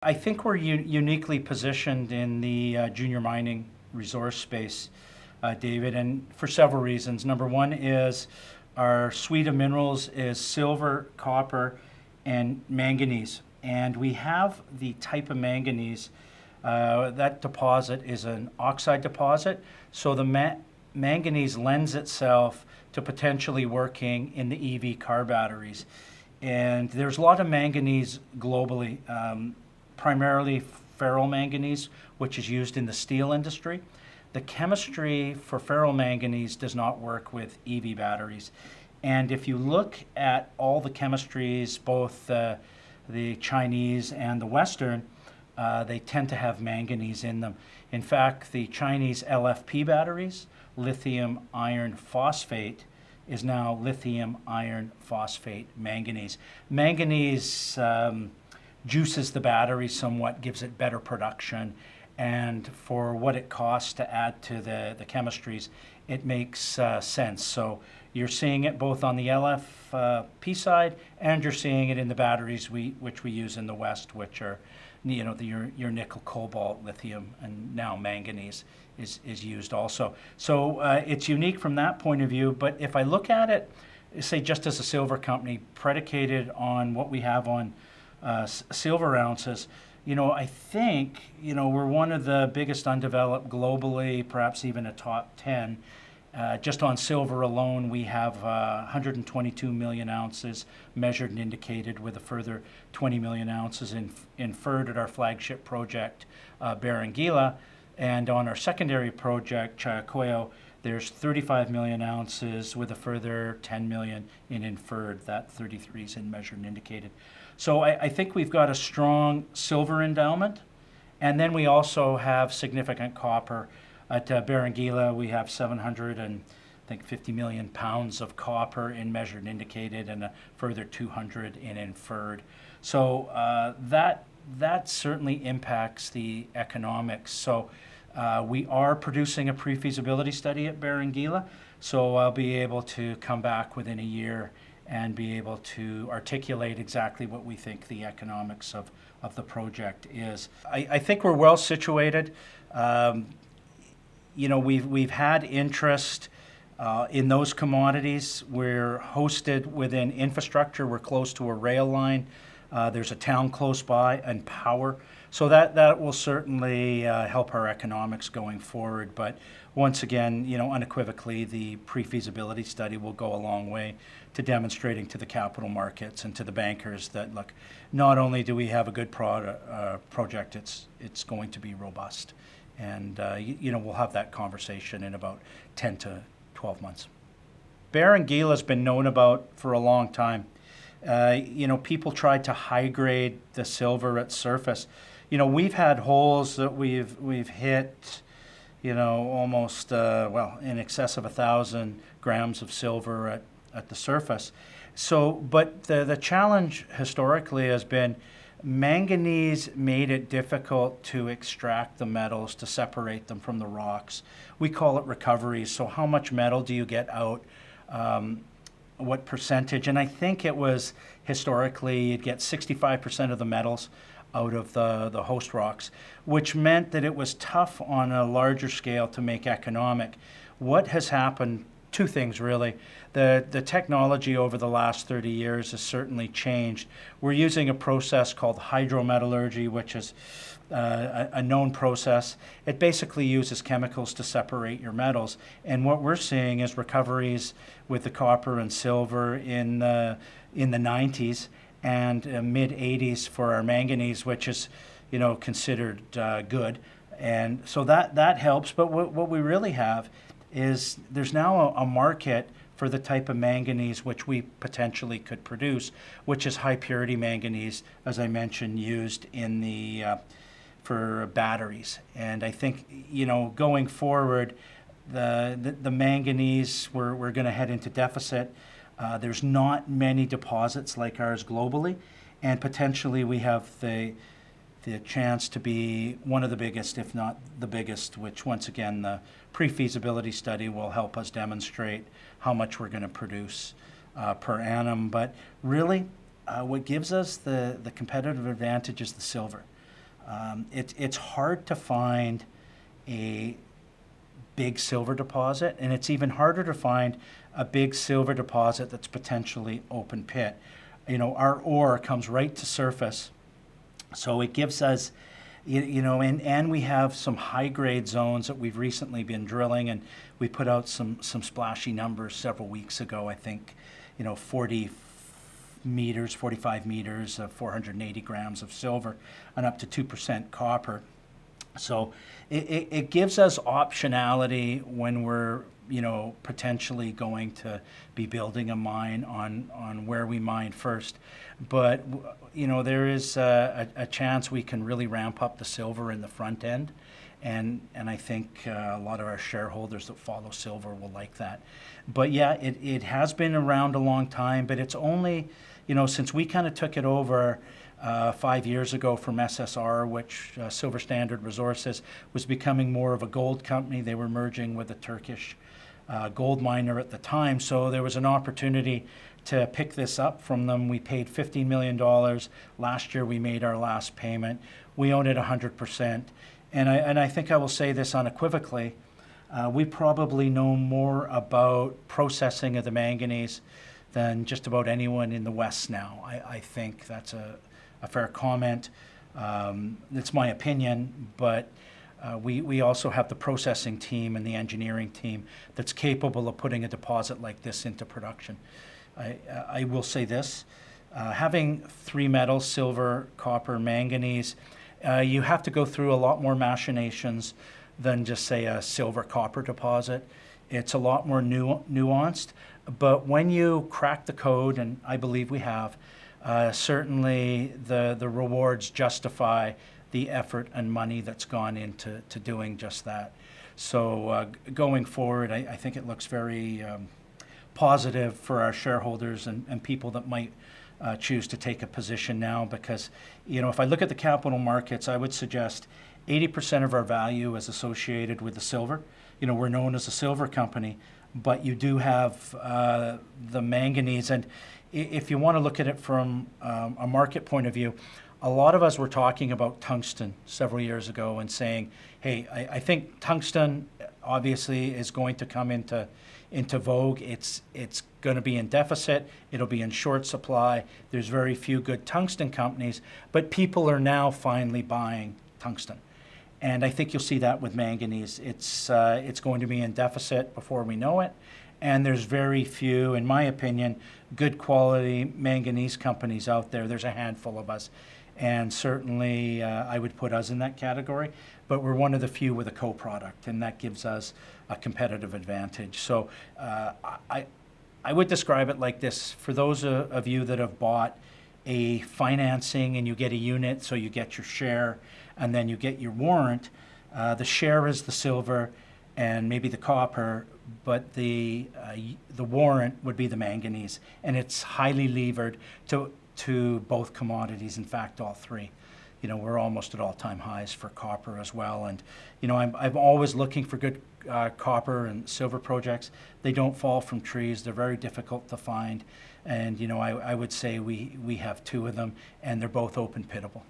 I think we're uniquely positioned in the junior mining resource space, David, and for several reasons. Number one is our suite of minerals is silver, copper, and manganese. And we have the type of manganese, that deposit is an oxide deposit, so the manganese lends itself to potentially working in the EV car batteries. And there's a lot of manganese globally, primarily ferromanganese, which is used in the steel industry. The chemistry for ferromanganese does not work with EV batteries. And if you look at all the chemistries, both the Chinese and the Western, they tend to have manganese in them. In fact, the Chinese LFP batteries, lithium iron phosphate, is now lithium iron phosphate manganese. Manganese juices the battery somewhat, gives it better production, and for what it costs to add to the chemistries, it makes sense. So you're seeing it both on the LFP side, and you're seeing it in the batteries which we use in the West, which are, your nickel, cobalt, lithium, and now manganese is used also. So it's unique from that point of view. But if I look at it, say just as a silver company, predicated on what we have on silver ounces, I think, we're one of the biggest undeveloped globally, perhaps even a top 10. Just on silver alone, we have 122 million ounces measured and indicated, with a further 20 million ounces inferred at our flagship project, Berenguela. And on our secondary project, Chacoyo, there's 35 million ounces with a further 10 million in inferred. That 33 is in measured and indicated. So I think we've got a strong silver endowment. And then we also have significant copper. At Berenguela, we have 750 million pounds of copper in measured and indicated, and a further 200 in inferred. So that certainly impacts the economics. So we are producing a pre-feasibility study at Berenguela, so I'll be able to come back within a year and be able to articulate exactly what we think the economics of the project is. I think we're well situated. We've had interest in those commodities. We're hosted within infrastructure. We're close to a rail line. There's a town close by, and power. So that will certainly help our economics going forward. But once again, unequivocally, the pre-feasibility study will go a long way to demonstrating to the capital markets and to the bankers that, look, not only do we have a good project, it's going to be robust. And we'll have that conversation in about 10 to 12 months. Berenguela has been known about for a long time. People tried to high grade the silver at surface. We've had holes that we've hit, almost in excess of 1,000 grams of silver at the surface. So, but the challenge historically has been manganese made it difficult to extract the metals, to separate them from the rocks. We call it recoveries. So how much metal do you get out? What percentage? And I think it was historically you'd get 65% of the metals out of the host rocks, which meant that it was tough on a larger scale to make economic. What has happened? Two things really. The technology over the last 30 years has certainly changed. We're using a process called hydrometallurgy, which is a known process. It basically uses chemicals to separate your metals. And what we're seeing is recoveries with the copper and silver in the 90s and mid 80s for our manganese, which is considered good. And so that helps. But what we really have is there's now a market for the type of manganese which we potentially could produce, which is high purity manganese, as I mentioned, used in for batteries. And I think going forward, the manganese we're going to head into deficit. There's not many deposits like ours globally, and potentially we have the chance to be one of the biggest, if not the biggest, which once again the pre-feasibility study will help us demonstrate how much we're going to produce per annum. But really, what gives us the competitive advantage is the silver. It's hard to find a big silver deposit, and it's even harder to find a big silver deposit that's potentially open pit. Our ore comes right to surface, so it gives us, and we have some high grade zones that we've recently been drilling, and we put out some splashy numbers several weeks ago. I think 40 meters, 45 meters of 480 grams of silver and up to 2% copper. So it gives us optionality when we're potentially going to be building a mine on where we mine first. But there is a chance we can really ramp up the silver in the front end, and I think a lot of our shareholders that follow silver will like that. But yeah, it has been around a long time, but it's only since we kind of took it over 5 years ago from SSR, which Silver Standard Resources was becoming more of a gold company. They were merging with a Turkish gold miner at the time. So there was an opportunity to pick this up from them. We paid $15 million. Last year we made our last payment. We own it 100%. And I think I will say this unequivocally. We probably know more about processing of the manganese than just about anyone in the West now. I think that's a fair comment. It's my opinion, but we also have the processing team and the engineering team that's capable of putting a deposit like this into production. I will say this, having three metals, silver, copper, manganese, you have to go through a lot more machinations than just say a silver copper deposit. It's a lot more nuanced, but when you crack the code, and I believe we have, certainly the rewards justify the effort and money that's gone into doing just that. So going forward, I think it looks very positive for our shareholders and people that might choose to take a position now, because if I look at the capital markets, I would suggest 80% of our value is associated with the silver. We're known as a silver company, but you do have the manganese. And if you want to look at it from a market point of view, a lot of us were talking about tungsten several years ago and saying, hey, I think tungsten obviously is going to come into vogue. It's going to be in deficit. It'll be in short supply. There's very few good tungsten companies, but people are now finally buying tungsten. And I think you'll see that with manganese. It's going to be in deficit before we know it. And there's very few, in my opinion, good quality manganese companies out there. There's a handful of us. And certainly I would put us in that category. But we're one of the few with a co-product, and that gives us a competitive advantage. So I would describe it like this. For those of you that have bought a financing and you get a unit, so you get your share, and then you get your warrant, the share is the silver and maybe the copper, but the warrant would be the manganese, and it's highly levered to both commodities. In fact, all three. We're almost at all-time highs for copper as well, and I'm always looking for good copper and silver projects. They don't fall from trees. They're very difficult to find, and I would say we have two of them, and they're both open pitable.